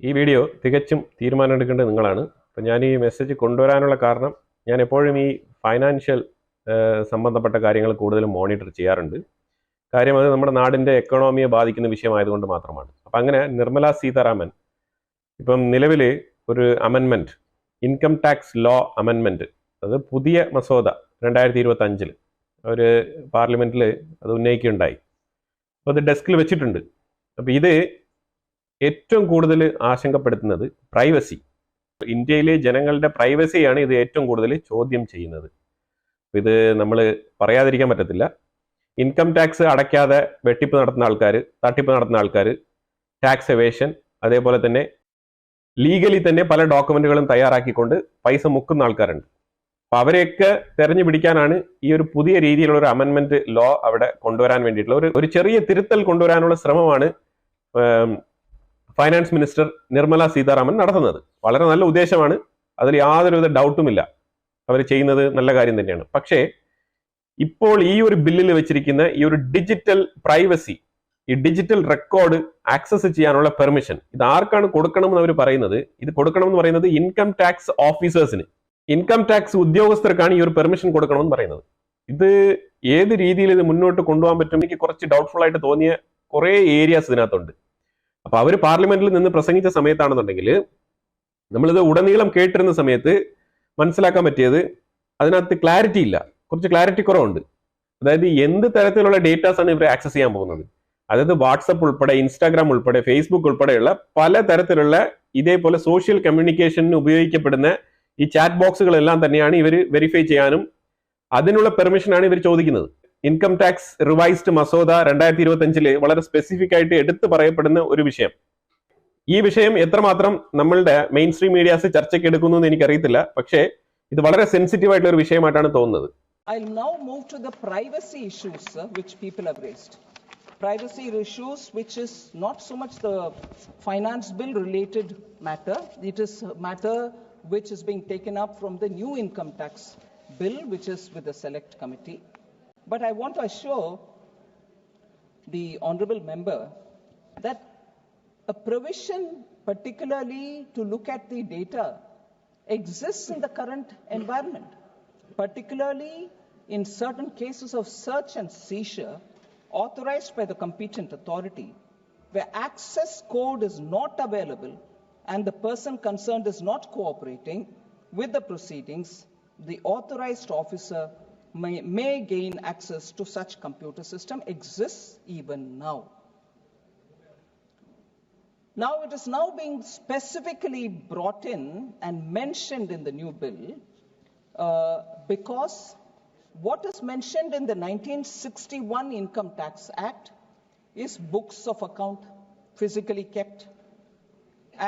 ഈ വീഡിയോ തികച്ചും തീരുമാനമെടുക്കേണ്ടത് നിങ്ങളാണ്. അപ്പം ഞാൻ ഈ മെസ്സേജ് കൊണ്ടുവരാനുള്ള കാരണം, ഞാൻ എപ്പോഴും ഈ ഫൈനാൻഷ്യൽ സംബന്ധപ്പെട്ട കാര്യങ്ങൾ കൂടുതലും മോണിറ്റർ ചെയ്യാറുണ്ട്. കാര്യം അത് നമ്മുടെ നാടിൻ്റെ എക്കണോമിയെ ബാധിക്കുന്ന വിഷയമായതുകൊണ്ട് മാത്രമാണ്. അപ്പം അങ്ങനെ നിർമ്മല സീതാരാമൻ ഇപ്പം നിലവിൽ ഒരു amendment, income tax law amendment, അത് പുതിയ മസോദ 2025 അവർ പാർലമെൻറ്റിൽ അത് ഉന്നയിക്കുകയുണ്ടായി. അപ്പോൾ അത് ഡെസ്കിൽ വെച്ചിട്ടുണ്ട്. അപ്പോൾ ഇത് ഏറ്റവും കൂടുതൽ ആശങ്കപ്പെടുത്തുന്നത് പ്രൈവസി, ഇന്ത്യയിലെ ജനങ്ങളുടെ പ്രൈവസിയാണ് ഇത് ഏറ്റവും കൂടുതൽ ചോദ്യം ചെയ്യുന്നത്. ഇത് നമ്മൾ പറയാതിരിക്കാൻ പറ്റത്തില്ല. ഇൻകം ടാക്സ് അടയ്ക്കാതെ വെട്ടിപ്പ് നടത്തുന്ന ആൾക്കാർ, തട്ടിപ്പ് നടത്തുന്ന ആൾക്കാർ, ടാക്സ് എവേഷൻ, അതേപോലെ തന്നെ ലീഗലി തന്നെ പല ഡോക്യുമെന്റുകളും തയ്യാറാക്കിക്കൊണ്ട് പൈസ മുക്കുന്ന ആൾക്കാരുണ്ട്. അപ്പോൾ അവരെയൊക്കെ തെരഞ്ഞു പിടിക്കാനാണ് ഈ ഒരു പുതിയ രീതിയിലുള്ള ഒരു അമെൻമെന്റ് ലോ അവിടെ കൊണ്ടുവരാൻ വേണ്ടിയിട്ടുള്ള ഒരു ചെറിയ തിരുത്തൽ കൊണ്ടുവരാനുള്ള ശ്രമമാണ് ഫൈനാൻസ് മിനിസ്റ്റർ നിർമ്മല സീതാരാമൻ നടത്തുന്നത്. വളരെ നല്ല ഉദ്ദേശമാണ്, അതിൽ യാതൊരുവിധ ഡൗട്ടുമില്ല. അവർ ചെയ്യുന്നത് നല്ല കാര്യം തന്നെയാണ്. പക്ഷേ ഇപ്പോൾ ഈ ഒരു ബില്ലിൽ വെച്ചിരിക്കുന്ന ഈ ഒരു ഡിജിറ്റൽ പ്രൈവസി, ഈ ഡിജിറ്റൽ റെക്കോർഡ് ആക്സസ് ചെയ്യാനുള്ള പെർമിഷൻ, ഇത് ആർക്കാണ് കൊടുക്കണമെന്ന് അവർ പറയുന്നത്? ഇത് കൊടുക്കണമെന്ന് പറയുന്നത് ഇൻകം ടാക്സ് ഓഫീസേഴ്സിന്, ഇൻകം ടാക്സ് ഉദ്യോഗസ്ഥർക്കാണ് ഈ ഒരു പെർമിഷൻ കൊടുക്കണമെന്ന് പറയുന്നത്. ഇത് ഏത് രീതിയിൽ ഇത് മുന്നോട്ട് കൊണ്ടുപോകാൻ പറ്റും? എനിക്ക് കുറച്ച് ഡൗട്ട്ഫുൾ ആയിട്ട് തോന്നിയ കുറേ ഏരിയാസ് ഇതിനകത്തുണ്ട്. അപ്പൊ അവർ പാർലമെന്റിൽ നിന്ന് പ്രസംഗിച്ച സമയത്താണെന്നുണ്ടെങ്കിൽ, നമ്മളിത് ഉടനീളം കേട്ടിരുന്ന സമയത്ത് മനസ്സിലാക്കാൻ പറ്റിയത് അതിനകത്ത് ക്ലാരിറ്റി ഇല്ല, കുറച്ച് ക്ലാരിറ്റി കുറവുണ്ട്. അതായത് എന്ത് തരത്തിലുള്ള ഡേറ്റാസ് ആണ് ഇവർ ആക്സസ് ചെയ്യാൻ പോകുന്നത്? അതായത് വാട്സപ്പ് ഉൾപ്പെടെ, ഇൻസ്റ്റാഗ്രാം ഉൾപ്പെടെ, ഫേസ്ബുക്ക് ഉൾപ്പെടെയുള്ള പല തരത്തിലുള്ള ഇതേപോലെ സോഷ്യൽ കമ്മ്യൂണിക്കേഷന് ഉപയോഗിക്കപ്പെടുന്ന ഈ ചാറ്റ് ബോക്സുകളെല്ലാം തന്നെയാണ് ഇവർ വെരിഫൈ ചെയ്യാനും അതിനുള്ള പെർമിഷനാണ് ഇവർ ചോദിക്കുന്നത്. ഇൻകം ടാക്സ് റിവൈസ്ഡ് മസോദ 2025 വളരെ സ്പെസിഫിക് ആയിട്ട് എടുത്തു പറയപ്പെടുന്ന ഒരു വിഷയം. ഈ വിഷയം എത്രമാത്രം നമ്മളുടെ മെയിൻ സ്ട്രീം മീഡിയാസ് ചർച്ചയ്ക്ക് എടുക്കുന്നു എന്ന് എനിക്കറിയത്തില്ല. പക്ഷേ ഇത് വളരെ സെൻസിറ്റീവ് ആയിട്ടുള്ള ഒരു വിഷയമായിട്ടാണ് തോന്നുന്നത്. I'll now move to the privacy issues, sir, which people have raised. Privacy issues, which is not so much the finance bill related matter. It is a matter which is being taken up from the new income tax bill, which is with the select committee. But I want to assure the honorable member that a provision particularly to look at the data exists in the current environment, particularly in certain cases of search and seizure authorized by the competent authority, where access code is not available and the person concerned is not cooperating with the proceedings, the authorized officer may gain access to such computer system exists even now. Now it is now being specifically brought in and mentioned in the new bill because what is mentioned in the 1961 Income Tax Act is books of account physically kept,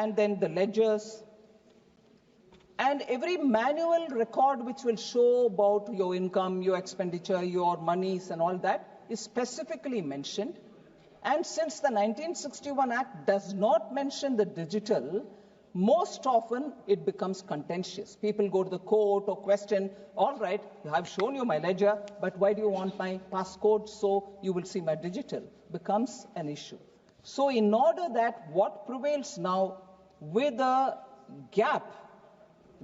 and then the ledgers, and every manual record which will show about your income, your expenditure, your monies and all that is specifically mentioned. And since the 1961 Act does not mention the digital, most often it becomes contentious. People go to the court or question, all right, I've shown you my ledger, but why do you want my passcode so you will see my digital? Becomes an issue. So in order that what prevails now with a gap,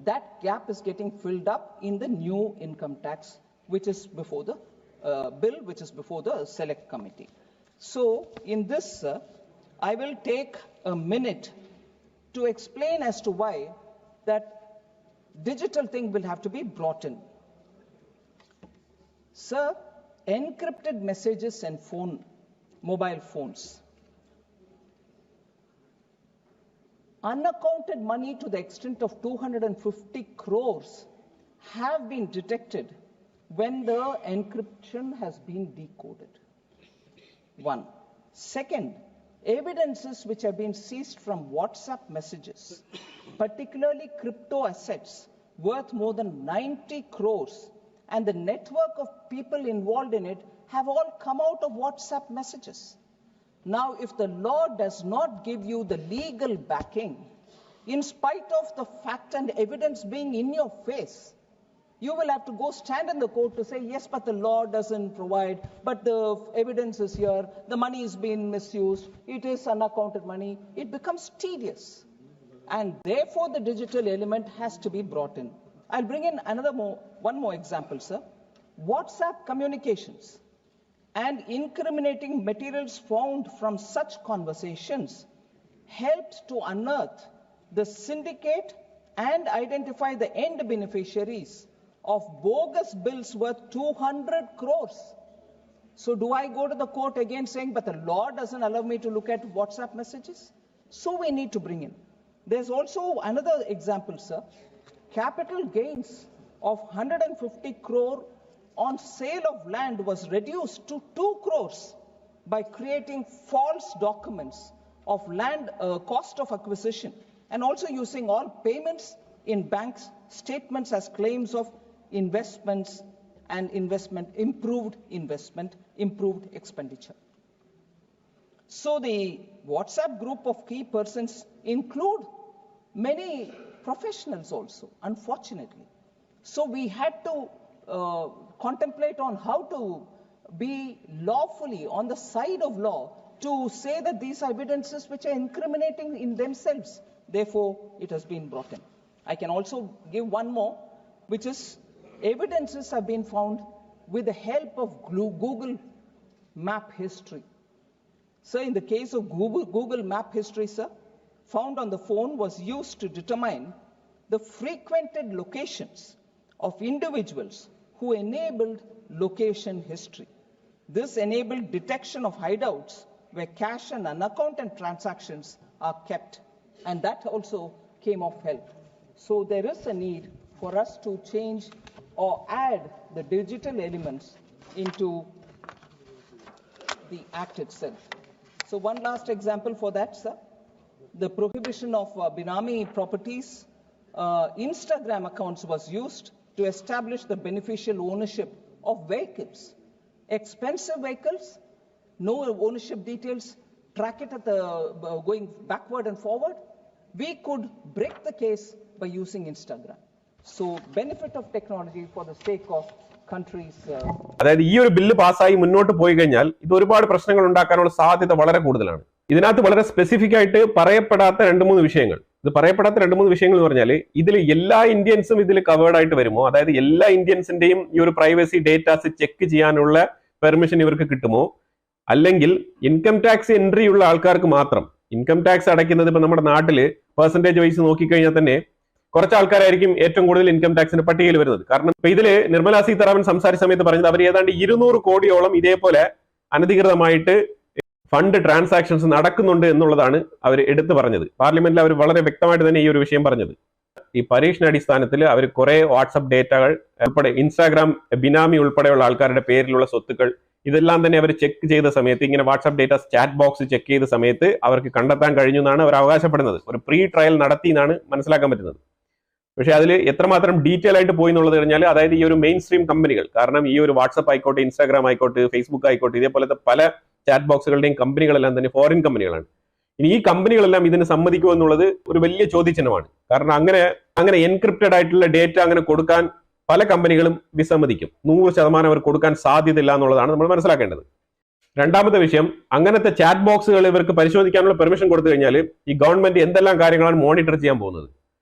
that gap is getting filled up in the new income tax, which is before the bill, which is before the select committee. So in this, I will take a minute to explain as to why that digital thing will have to be brought in. Sir, encrypted messages and mobile phones, unaccounted money to the extent of 250 crores have been detected when the encryption has been decoded. One. Second, evidences which have been seized from WhatsApp messages, particularly crypto assets worth more than 90 crores, and the network of people involved in it have all come out of WhatsApp messages. Now, if the law does not give you the legal backing, in spite of the fact and evidence being in your face, you will have to go stand in the court to say, yes, but the law doesn't provide, but the evidence is here, the money is being misused, it is unaccounted money. It becomes tedious. and therefore the digital element has to be brought in. I'll bring in one more example, sir. WhatsApp communications and incriminating materials found from such conversations helped to unearth the syndicate and identify the end beneficiaries of bogus bills worth 200 crores. So do I go to the court again saying, but the law doesn't allow me to look at WhatsApp messages? So we need to bring in. There's also another example, sir. Capital gains of 150 crore on sale of land was reduced to 2 crores by creating false documents of land cost of acquisition, and also using all payments in banks statements as claims of investments and improved expenditure. So the WhatsApp group of key persons include many professionals also, unfortunately. So we had to contemplate on how to be lawfully on the side of law to say that these are evidences which are incriminating in themselves. Therefore, it has been brought in. I can also give one more, which is evidences have been found with the help of Google Map History. So in the case of Google Map History, sir, found on the phone was used to determine the frequented locations of individuals who enabled location history. This enabled detection of hideouts where cash and unaccounted transactions are kept, and that also came of help. So there is a need for us to change or add the digital elements into the act itself. So one last example for that, sir. The prohibition of Binami properties, Instagram accounts was used to establish the beneficial ownership of vehicles. Expensive vehicles, no ownership details, track it at the going backward and forward. We could break the case by using Instagram. So benefit of technology for the sake of countries. അതായത് ഈ ഒരു bill പാസ്സായി മുന്നോട്ട് പോയി കഴിഞ്ഞാൽ ഇത് ഒരുപാട് പ്രശ്നങ്ങൾ ഉണ്ടാക്കാനുള്ള സാധ്യത വളരെ കൂടുതലാണ്. ഇതിനകത്ത് വളരെ സ്പെസിഫിക് ആയിട്ട് പറയപ്പെടാത്ത 2-3 വിഷയങ്ങൾ. ഇത് പറയപ്പെടാത്ത 2-3 വിഷയങ്ങൾ എന്ന് പറഞ്ഞാൽ ഇതിൽ എല്ലാ ഇന്ത്യൻസും ഇതിൽ കവേർഡ് ആയിട്ട് വരുമോ, അതായത് എല്ലാ ഇന്ത്യൻസിന്റെയും ഈ ഒരു പ്രൈവസി ഡേറ്റാസ് ചെക്ക് ചെയ്യാനുള്ള പെർമിഷൻ ഇവർക്ക് കിട്ടുമോ, അല്ലെങ്കിൽ ഇൻകം ടാക്സ് എൻട്രി ഉള്ള ആൾക്കാർക്ക് മാത്രം. ഇൻകം ടാക്സ് അടയ്ക്കുന്നത് ഇപ്പൊ നമ്മുടെ നാട്ടില് പെർസെന്റേജ് വൈസ് നോക്കിക്കഴിഞ്ഞാൽ തന്നെ കുറച്ച് ആൾക്കാരായിരിക്കും ഏറ്റവും കൂടുതൽ ഇൻകം ടാക്സിന്റെ പട്ടികയിൽ വരുന്നത്. കാരണം ഇപ്പൊ ഇതില് നിർമ്മലാ സീതാരാമൻ സംസാരിച്ച സമയത്ത് പറഞ്ഞത് അവർ ഏതാണ്ട് 200 കോടിയോളം ഇതേപോലെ അനധികൃതമായിട്ട് ഫണ്ട് ട്രാൻസാക്ഷൻസ് നടക്കുന്നുണ്ട് എന്നുള്ളതാണ് അവർ എടുത്തു പറഞ്ഞത്. പാർലമെന്റിൽ അവർ വളരെ വ്യക്തമായിട്ട് തന്നെ ഈ ഒരു വിഷയം പറഞ്ഞത്. ഈ പരീക്ഷണാടിസ്ഥാനത്തിൽ അവർ കുറെ വാട്സപ്പ് ഡേറ്റകൾ ഉൾപ്പെടെ ഇൻസ്റ്റാഗ്രാം ബിനാമി ഉൾപ്പെടെയുള്ള ആൾക്കാരുടെ പേരിലുള്ള സ്വത്തുക്കൾ ഇതെല്ലാം തന്നെ അവർ ചെക്ക് ചെയ്ത സമയത്ത്, ഇങ്ങനെ WhatsApp data chat box check ചെയ്ത സമയത്ത് അവർക്ക് കണ്ടെത്താൻ കഴിഞ്ഞു എന്നാണ് അവർ അവകാശപ്പെടുന്നത്. ഒരു പ്രീ ട്രയൽ നടത്തി എന്നാണ് മനസ്സിലാക്കാൻ പറ്റുന്നത്. പക്ഷെ അതിൽ എത്രമാത്രം ഡീറ്റെയിൽ ആയിട്ട് പോയി എന്നുള്ളത് കഴിഞ്ഞാൽ, അതായത് ഈ ഒരു മെയിൻ സ്ട്രീം കമ്പനികൾ, കാരണം ഈ ഒരു വാട്സ്ആപ്പ് ആയിക്കോട്ടെ, ഇൻസ്റ്റാഗ്രാം ആയിക്കോട്ടെ, ഫേസ്ബുക്ക് ആയിക്കോട്ടെ, ഇതേപോലത്തെ പല ചാറ്റ് ബോക്സുകളുടെയും കമ്പനികളെല്ലാം തന്നെ ഫോറിൻ കമ്പനികളാണ്. ഇനി ഈ കമ്പനികളെല്ലാം ഇതിന് സമ്മതിക്കുമോ എന്നുള്ളത് ഒരു വലിയ ചോദ്യചിഹ്നമാണ്. കാരണം അങ്ങനെ എൻക്രിപ്റ്റഡ് ആയിട്ടുള്ള ഡേറ്റ അങ്ങനെ കൊടുക്കാൻ പല കമ്പനികളും വിസമ്മതിക്കും. 100% അവർ കൊടുക്കാൻ സാധ്യതയില്ല എന്നുള്ളതാണ് നമ്മൾ മനസ്സിലാക്കേണ്ടത്. രണ്ടാമത്തെ വിഷയം, അങ്ങനത്തെ ചാറ്റ് ബോക്സുകൾ ഇവർക്ക് പരിശോധിക്കാനുള്ള പെർമിഷൻ കൊടുത്തു കഴിഞ്ഞാൽ ഈ ഗവൺമെന്റ് എന്തെല്ലാം കാര്യങ്ങളാണ് മോണിറ്റർ ചെയ്യാൻ പോകുന്നത്.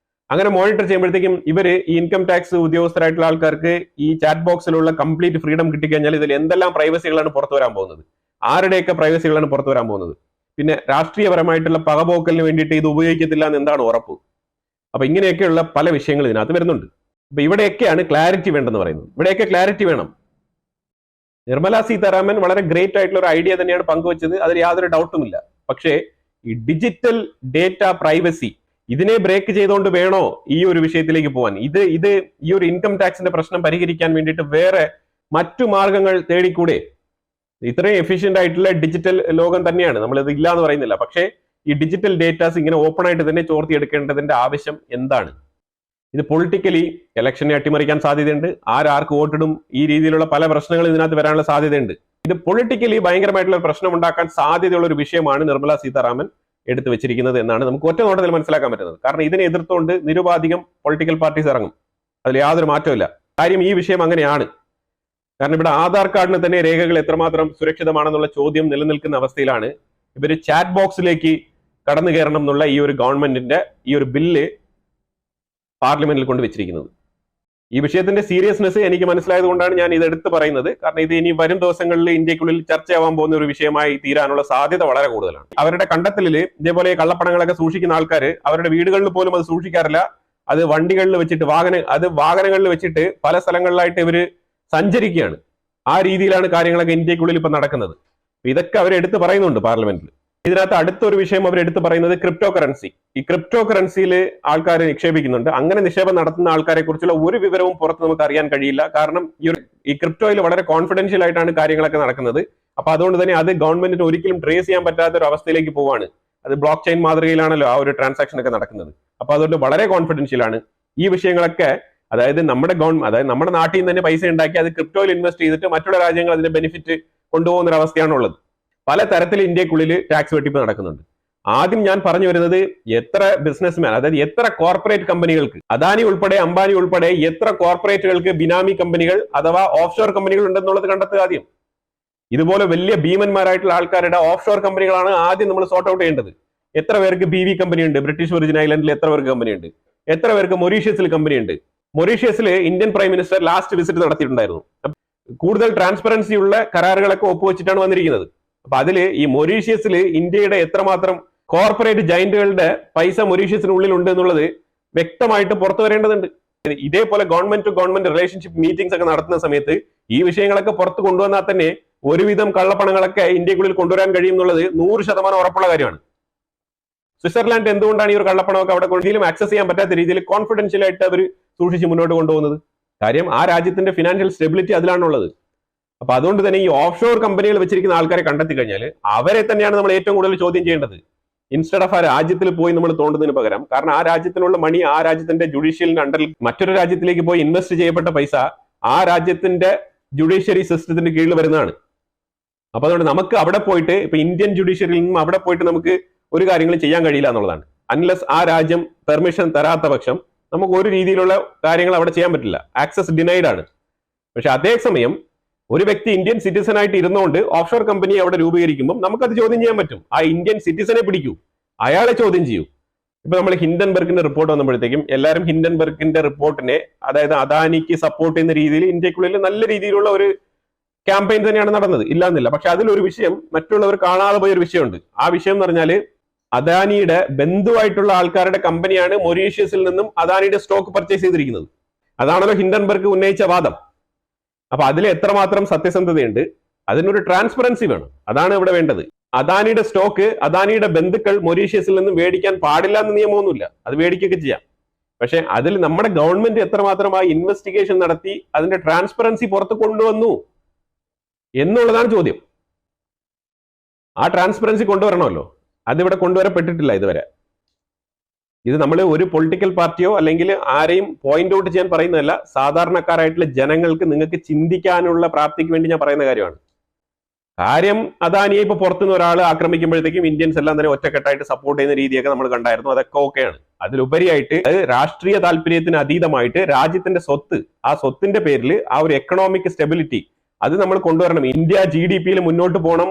അങ്ങനെ മോണിറ്റർ ചെയ്യുമ്പോഴത്തേക്കും ഇവര് ഈ ഇൻകം ടാക്സ് ഉദ്യോഗസ്ഥരായിട്ടുള്ള ആൾക്കാർക്ക് ഈ ചാറ്റ് ബോക്സിലുള്ള കംപ്ലീറ്റ് ഫ്രീഡം കിട്ടിക്കഴിഞ്ഞാൽ ഇതിൽ എന്തെല്ലാം പ്രൈവസികളാണ് പുറത്തു വരാൻ പോകുന്നത്, ആരുടെയൊക്കെ പ്രൈവസികളാണ് പുറത്തു വരാൻ പോകുന്നത്. പിന്നെ രാഷ്ട്രീയപരമായിട്ടുള്ള പകപോക്കലിന് വേണ്ടിയിട്ട് ഇത് ഉപയോഗിക്കത്തില്ല എന്ന് എന്താണ് ഉറപ്പ്? അപ്പൊ ഇങ്ങനെയൊക്കെയുള്ള പല വിഷയങ്ങൾ ഇതിനകത്ത് വരുന്നുണ്ട്. അപ്പൊ ഇവിടെയൊക്കെയാണ് ക്ലാരിറ്റി വേണ്ടെന്ന് പറയുന്നത്. ഇവിടെയൊക്കെ ക്ലാരിറ്റി വേണം. നിർമ്മലാ സീതാരാമൻ വളരെ ഗ്രേറ്റ് ആയിട്ടുള്ള ഒരു ഐഡിയ തന്നെയാണ് പങ്കുവച്ചത്, അതിൽ യാതൊരു ഡൗട്ടുമില്ല. പക്ഷേ ഈ ഡിജിറ്റൽ ഡേറ്റ പ്രൈവസി ഇതിനെ ബ്രേക്ക് ചെയ്തുകൊണ്ട് വേണോ ഈ ഒരു വിഷയത്തിലേക്ക് പോകാൻ? ഇത് ഈ ഒരു ഇൻകം ടാക്സിന്റെ പ്രശ്നം പരിഹരിക്കാൻ വേണ്ടിയിട്ട് വേറെ മറ്റു മാർഗങ്ങൾ തേടിക്കൂടെ? ഇത്രയും എഫിഷ്യന്റ് ആയിട്ടുള്ള ഡിജിറ്റൽ ലോകം തന്നെയാണ്, നമ്മളിത് ഇല്ല എന്ന് പറയുന്നില്ല. പക്ഷേ ഈ ഡിജിറ്റൽ ഡേറ്റാസ് ഇങ്ങനെ ഓപ്പൺ ആയിട്ട് തന്നെ ചോർത്തിയെടുക്കേണ്ടതിന്റെ ആവശ്യം എന്താണ്? ഇത് പൊളിറ്റിക്കലി ഇലക്ഷനെ അട്ടിമറിക്കാൻ സാധ്യതയുണ്ട്. ആർക്ക് വോട്ടിടും, ഈ രീതിയിലുള്ള പല പ്രശ്നങ്ങൾ ഇതിനകത്ത് വരാനുള്ള സാധ്യതയുണ്ട്. ഇത് പൊളിറ്റിക്കലി ഭയങ്കരമായിട്ടുള്ള പ്രശ്നം ഉണ്ടാക്കാൻ സാധ്യതയുള്ള ഒരു വിഷയമാണ് നിർമ്മലാ സീതാരാമൻ എടുത്തു വെച്ചിരിക്കുന്നത് എന്നാണ് നമുക്ക് ഒറ്റ നോട്ടത്തിൽ മനസ്സിലാക്കാൻ പറ്റുന്നത്. കാരണം ഇതിനെ എതിർത്തുകൊണ്ട് നിരുപാധികം പൊളിറ്റിക്കൽ പാർട്ടീസ് ഇറങ്ങും, അതിൽ യാതൊരു മാറ്റമില്ല. കാര്യം ഈ വിഷയം അങ്ങനെയാണ്. കാരണം ഇവിടെ ആധാർ കാർഡിന് തന്നെ രേഖകൾ എത്രമാത്രം സുരക്ഷിതമാണെന്നുള്ള ചോദ്യം നിലനിൽക്കുന്ന അവസ്ഥയിലാണ് ഇവര് ചാറ്റ് ബോക്സിലേക്ക് കടന്നു കയറണം എന്നുള്ള ഈ ഒരു ഗവൺമെന്റിന്റെ ഈ ഒരു ബില്ല് പാർലമെന്റിൽ കൊണ്ടുവച്ചിരിക്കുന്നത്. ഈ വിഷയത്തിന്റെ സീരിയസ്നെസ് എനിക്ക് മനസ്സിലായത് കൊണ്ടാണ് ഞാൻ ഇത് എടുത്ത് പറയുന്നത്. കാരണം ഇത് ഇനി വരും ദിവസങ്ങളിൽ ഇന്ത്യക്കുള്ളിൽ ചർച്ചയാവാൻ പോകുന്ന ഒരു വിഷയമായി തീരാനുള്ള സാധ്യത വളരെ കൂടുതലാണ്. അവരുടെ കണ്ടെത്തലിൽ ഇതേപോലെ കള്ളപ്പണങ്ങളൊക്കെ സൂക്ഷിക്കുന്ന ആൾക്കാർ അവരുടെ വീടുകളിൽ പോലും അത് സൂക്ഷിക്കാറില്ല. അത് വണ്ടികളിൽ വെച്ചിട്ട് വാഹനങ്ങളിൽ വെച്ചിട്ട് പല സ്ഥലങ്ങളിലായിട്ട് ഇവര് സഞ്ചരിക്കുകയാണ്. ആ രീതിയിലാണ് കാര്യങ്ങളൊക്കെ ഇന്ത്യക്കുള്ളിൽ ഇപ്പൊ നടക്കുന്നത്. ഇതൊക്കെ അവർ എടുത്ത് പറയുന്നുണ്ട് പാർലമെന്റിൽ. ഇതിനകത്ത് അടുത്തൊരു വിഷയം അവർ എടുത്ത് പറയുന്നത് ക്രിപ്റ്റോ കറൻസി. ഈ ക്രിപ്റ്റോ കറൻസിയിൽ ആൾക്കാർ നിക്ഷേപിക്കുന്നുണ്ട്. അങ്ങനെ നിക്ഷേപം നടത്തുന്ന ആൾക്കാരെ കുറിച്ചുള്ള ഒരു വിവരവും പുറത്ത് നമുക്ക് അറിയാൻ കഴിയില്ല. കാരണം ഈ ക്രിപ്റ്റോയിൽ വളരെ കോൺഫിഡൻഷ്യൽ ആയിട്ടാണ് കാര്യങ്ങളൊക്കെ നടക്കുന്നത്. അപ്പൊ അതുകൊണ്ട് തന്നെ അത് ഗവൺമെന്റിന് ഒരിക്കലും ട്രേസ് ചെയ്യാൻ പറ്റാത്ത ഒരു അവസ്ഥയിലേക്ക് പോവാണ്. അത് ബ്ലോക്ക് ചെയിൻ മാതൃകയിലാണല്ലോ ആ ഒരു ട്രാൻസാക്ഷൻ ഒക്കെ നടക്കുന്നത്. അപ്പൊ അതുകൊണ്ട് വളരെ കോൺഫിഡൻഷ്യൽ ആണ് ഈ വിഷയങ്ങളൊക്കെ. അതായത് നമ്മുടെ നാട്ടിൽ നിന്ന് തന്നെ പൈസ ഉണ്ടാക്കി അത് ക്രിപ്റ്റോയിൽ ഇൻവെസ്റ്റ് ചെയ്തിട്ട് മറ്റുള്ള രാജ്യങ്ങൾ അതിന്റെ ബെനിഫിറ്റ് കൊണ്ടുപോകുന്ന ഒരു അവസ്ഥയാണുള്ളത്. പല തരത്തിൽ ഇന്ത്യക്കുള്ളിൽ ടാക്സ് വെട്ടിപ്പ് നടക്കുന്നുണ്ട്. ആദ്യം ഞാൻ പറഞ്ഞു വരുന്നത് എത്ര ബിസിനസ്മാൻ, അതായത് എത്ര കോർപ്പറേറ്റ് കമ്പനികൾക്ക്, അദാനി ഉൾപ്പെടെ അംബാനി ഉൾപ്പെടെ എത്ര കോർപ്പറേറ്റുകൾക്ക് ബിനാമി കമ്പനികൾ അഥവാ ഓഫ്ഷോർ കമ്പനികൾ ഉണ്ടെന്നുള്ളത് കണ്ടെത്തുക ആദ്യം. ഇതുപോലെ വലിയ ഭീമന്മാരായിട്ടുള്ള ആൾക്കാരുടെ ഓഫ്ഷോർ കമ്പനികളാണ് ആദ്യം നമ്മൾ സോർട്ട് ഔട്ട് ചെയ്യേണ്ടത്. എത്ര പേർക്ക് BV കമ്പനി ഉണ്ട്, ബ്രിട്ടീഷ് വെർജിൻ ഐലൻഡിൽ എത്ര പേർക്ക് കമ്പനി ഉണ്ട്, എത്ര പേർക്ക് മൊറീഷ്യസിൽ കമ്പനി ഉണ്ട്. മൊറീഷ്യസിൽ Indian prime minister last visit നടത്തിയിട്ടുണ്ടായിരുന്നു. കൂടുതൽ ട്രാൻസ്പെറൻസി ഉള്ള കരാറുകളൊക്കെ ഒപ്പുവെച്ചിട്ടാണ് വന്നിരിക്കുന്നത്. അപ്പൊ അതില് ഈ മൊറീഷ്യസിൽ ഇന്ത്യയുടെ എത്രമാത്രം കോർപ്പറേറ്റ് ജയന്റുകളുടെ പൈസ മൊറീഷ്യസിനുള്ളിൽ ഉണ്ട് എന്നുള്ളത് വ്യക്തമായിട്ട് പുറത്തു വരേണ്ടതുണ്ട്. ഇതേപോലെ government to government relationship meetings ഒക്കെ നടത്തുന്ന സമയത്ത് ഈ വിഷയങ്ങളൊക്കെ പുറത്ത് കൊണ്ടുവന്നാൽ തന്നെ ഒരുവിധം കള്ളപ്പണങ്ങളൊക്കെ ഇന്ത്യക്കുള്ളിൽ കൊണ്ടുവരാൻ കഴിയും എന്നുള്ളത് 100% ഉറപ്പുള്ള കാര്യമാണ്. സ്വിറ്റ്സർലാൻഡ് എന്തുകൊണ്ടാണ് ഈ ഒരു കള്ളപ്പണമൊക്കെ അവിടെ ഒരിക്കലും ആക്സസ് ചെയ്യാൻ പറ്റാത്ത രീതിയിൽ കോൺഫിഡൻഷ്യൽ ആയിട്ട് അവർ സൂക്ഷിച്ച് മുന്നോട്ട് കൊണ്ടുപോകുന്നത്? കാര്യം ആ രാജ്യത്തിന്റെ ഫിനാൻഷ്യൽ സ്റ്റെബിലിറ്റി അതിലാണുള്ളത്. അപ്പൊ അതുകൊണ്ട് തന്നെ ഈ ഓഫ് ഷോർ കമ്പനികൾ വെച്ചിരിക്കുന്ന ആൾക്കാരെ കണ്ടെത്തി കഴിഞ്ഞാൽ അവരെ തന്നെയാണ് നമ്മൾ ഏറ്റവും കൂടുതൽ ചോദ്യം ചെയ്യേണ്ടത്. ഇൻസ്റ്റെഡ് ഓഫ് ആ രാജ്യത്തിൽ പോയി നമ്മൾ തോണ്ടുന്നതിന് പകരം, കാരണം ആ രാജ്യത്തിനുള്ള മണി ആ രാജ്യത്തിന്റെ ജുഡീഷ്യലിന്റെ അണ്ടറിൽ മറ്റൊരു രാജ്യത്തിലേക്ക് പോയി ഇൻവെസ്റ്റ് ചെയ്യപ്പെട്ട പൈസ ആ രാജ്യത്തിന്റെ ജുഡീഷ്യറി സിസ്റ്റത്തിന്റെ കീഴിൽ വരുന്നതാണ്. അപ്പൊ അതുകൊണ്ട് നമുക്ക് അവിടെ പോയിട്ട് ഇപ്പൊ ഇന്ത്യൻ ജുഡീഷ്യറിയിൽ നിന്നും അവിടെ പോയിട്ട് നമുക്ക് ഒരു കാര്യങ്ങളും ചെയ്യാൻ കഴിയില്ല എന്നുള്ളതാണ്. അൺലെസ് ആ രാജ്യം പെർമിഷൻ തരാത്ത പക്ഷം നമുക്ക് ഒരു രീതിയിലുള്ള കാര്യങ്ങൾ അവിടെ ചെയ്യാൻ പറ്റില്ല. ആക്സസ് ഡിനൈഡ് ആണ്. പക്ഷെ അതേസമയം ഒരു വ്യക്തി ഇന്ത്യൻ സിറ്റിസൺ ആയിട്ട് ഇരുന്നുകൊണ്ട് ഓഫ്ഷോർ കമ്പനി അവിടെ രൂപീകരിക്കുമ്പോൾ നമുക്കത് ചോദ്യം ചെയ്യാൻ പറ്റും. ആ ഇന്ത്യൻ സിറ്റിസനെ പിടിക്കൂ, അയാളെ ചോദ്യം ചെയ്യൂ. ഇപ്പൊ നമ്മൾ ഹിൻഡൻബർഗിന്റെ റിപ്പോർട്ട് വന്നപ്പോഴത്തേക്കും എല്ലാവരും ഹിൻഡൻബർഗിന്റെ റിപ്പോർട്ടിനെ, അതായത് അദാനിക്ക് സപ്പോർട്ട് ചെയ്യുന്ന രീതിയിൽ ഇന്ത്യക്കുള്ളിൽ നല്ല രീതിയിലുള്ള ഒരു ക്യാമ്പയിൻ തന്നെയാണ് നടന്നത്, ഇല്ലാന്നില്ല. പക്ഷെ അതിലൊരു വിഷയം മറ്റുള്ളവർ കാണാതെ പോയൊരു വിഷയമുണ്ട്. ആ വിഷയം എന്ന് പറഞ്ഞാല് അദാനിയുടെ ബന്ധുവായിട്ടുള്ള ആൾക്കാരുടെ കമ്പനിയാണ് മൊറീഷ്യസിൽ നിന്നും അദാനിയുടെ സ്റ്റോക്ക് പർച്ചേസ് ചെയ്തിരിക്കുന്നത്. അതാണല്ലോ ഹിൻഡൻബർഗ് ഉന്നയിച്ച വാദം. അപ്പൊ അതിൽ എത്രമാത്രം സത്യസന്ധതയുണ്ട്, അതിനൊരു ട്രാൻസ്പെറൻസി വേണം. അതാണ് ഇവിടെ വേണ്ടത്. അദാനിയുടെ സ്റ്റോക്ക് അദാനിയുടെ ബന്ധുക്കൾ മൊറീഷ്യസിൽ നിന്നും മേടിക്കാൻ പാടില്ല എന്ന് നിയമമൊന്നുമില്ല, അത് മേടിക്കുകയൊക്കെ ചെയ്യാം. പക്ഷെ അതിൽ നമ്മുടെ ഗവൺമെന്റ് എത്രമാത്രം ആ ഇൻവെസ്റ്റിഗേഷൻ നടത്തി അതിന്റെ ട്രാൻസ്പെറൻസി പുറത്ത് കൊണ്ടുവന്നു എന്നുള്ളതാണ് ചോദ്യം. ആ ട്രാൻസ്പെറൻസി കൊണ്ടുവരണമല്ലോ, അതിവിടെ കൊണ്ടുവരപ്പെട്ടിട്ടില്ല ഇതുവരെ. ഇത് നമ്മൾ ഒരു പൊളിറ്റിക്കൽ പാർട്ടിയോ അല്ലെങ്കിൽ ആരെയും പോയിന്റ് ഔട്ട് ചെയ്യാൻ പറയുന്നതല്ല, സാധാരണക്കാരായിട്ടുള്ള ജനങ്ങൾക്ക് നിങ്ങൾക്ക് ചിന്തിക്കാനുള്ള പ്രാപ്തിക്ക് വേണ്ടി ഞാൻ പറയുന്ന കാര്യമാണ്. കാര്യം അദാനിയെ ഇപ്പൊ പുറത്തുനിന്ന് ഒരാൾ ആക്രമിക്കുമ്പോഴത്തേക്കും ഇന്ത്യൻസ് എല്ലാം തന്നെ ഒറ്റക്കെട്ടായിട്ട് സപ്പോർട്ട് ചെയ്യുന്ന രീതിയൊക്കെ നമ്മൾ കണ്ടായിരുന്നു. അതൊക്കെ ഓക്കെയാണ്. അതിലുപരിയായിട്ട് രാഷ്ട്രീയ താല്പര്യത്തിന് അതീതമായിട്ട് രാജ്യത്തിന്റെ സ്വത്ത്, ആ സ്വത്തിന്റെ പേരിൽ ആ ഒരു എക്കണോമിക് സ്റ്റെബിലിറ്റി അത് നമ്മൾ കൊണ്ടുവരണം. ഇന്ത്യ GDP-യിൽ മുന്നോട്ട് പോകണം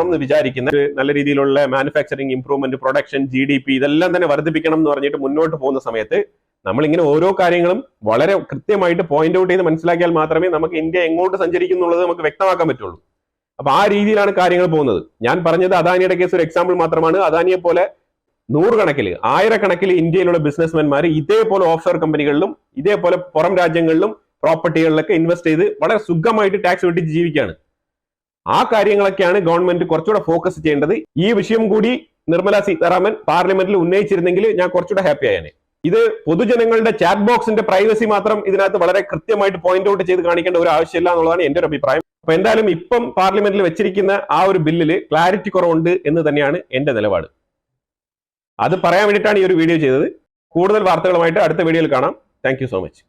എന്ന് വിചാരിക്കുന്ന നല്ല രീതിയിലുള്ള മാനുഫാക്ചറിങ് ഇംപ്രൂവ്മെന്റ്, പ്രൊഡക്ഷൻ, GDP ഇതെല്ലാം തന്നെ വർദ്ധിപ്പിക്കണം എന്ന് പറഞ്ഞിട്ട് മുന്നോട്ട് പോകുന്ന സമയത്ത് നമ്മളിങ്ങനെ ഓരോ കാര്യങ്ങളും വളരെ കൃത്യമായിട്ട് പോയിന്റ് ഔട്ട് ചെയ്ത് മനസ്സിലാക്കിയാൽ മാത്രമേ നമുക്ക് ഇന്ത്യ എങ്ങോട്ട് സഞ്ചരിക്കുന്നുള്ളത് നമുക്ക് വ്യക്തമാക്കാൻ പറ്റുള്ളൂ. അപ്പൊ ആ രീതിയിലാണ് കാര്യങ്ങൾ പോകുന്നത്. ഞാൻ പറഞ്ഞത് അദാനിയുടെ കേസ് ഒരു എക്സാമ്പിൾ മാത്രമാണ്. അദാനിയെ പോലെ 100 1000 ഇന്ത്യയിലുള്ള ബിസിനസ്മാൻമാർ ഇതേപോലെ ഓഫ്ഷോർ കമ്പനികളിലും ഇതേപോലെ പുറം രാജ്യങ്ങളിലും പ്രോപ്പർട്ടികളിലൊക്കെ ഇൻവെസ്റ്റ് ചെയ്ത് വളരെ സുഖമായിട്ട് ടാക്സ് വെട്ടിച്ച് ജീവിക്കുകയാണ്. ആ കാര്യങ്ങളൊക്കെയാണ് ഗവൺമെന്റ് കുറച്ചുകൂടെ ഫോക്കസ് ചെയ്യേണ്ടത്. ഈ വിഷയം കൂടി നിർമ്മല സീതാരാമൻ പാർലമെന്റിൽ ഉന്നയിച്ചിരുന്നെങ്കിൽ ഞാൻ കുറച്ചുകൂടെ ഹാപ്പി ആയേനെ. ഇത് പൊതുജനങ്ങളുടെ ചാറ്റ് ബോക്സിന്റെ പ്രൈവസി മാത്രം ഇതിനകത്ത് വളരെ കൃത്യമായിട്ട് പോയിന്റ് ഔട്ട് ചെയ്ത് കാണിക്കേണ്ട ഒരു ആവശ്യമില്ല എന്നുള്ളതാണ് എന്റെ ഒരു അഭിപ്രായം. അപ്പൊ എന്തായാലും ഇപ്പം പാർലമെന്റിൽ വെച്ചിരിക്കുന്ന ആ ഒരു ബില്ലിൽ ക്ലാരിറ്റി കുറവുണ്ട് എന്ന് തന്നെയാണ് എന്റെ നിലപാട്. അത് പറയാൻ വേണ്ടിയിട്ടാണ് ഈ ഒരു വീഡിയോ ചെയ്തത്. കൂടുതൽ വാർത്തകളുമായിട്ട് അടുത്ത വീഡിയോയിൽ കാണാം. Thank you so much.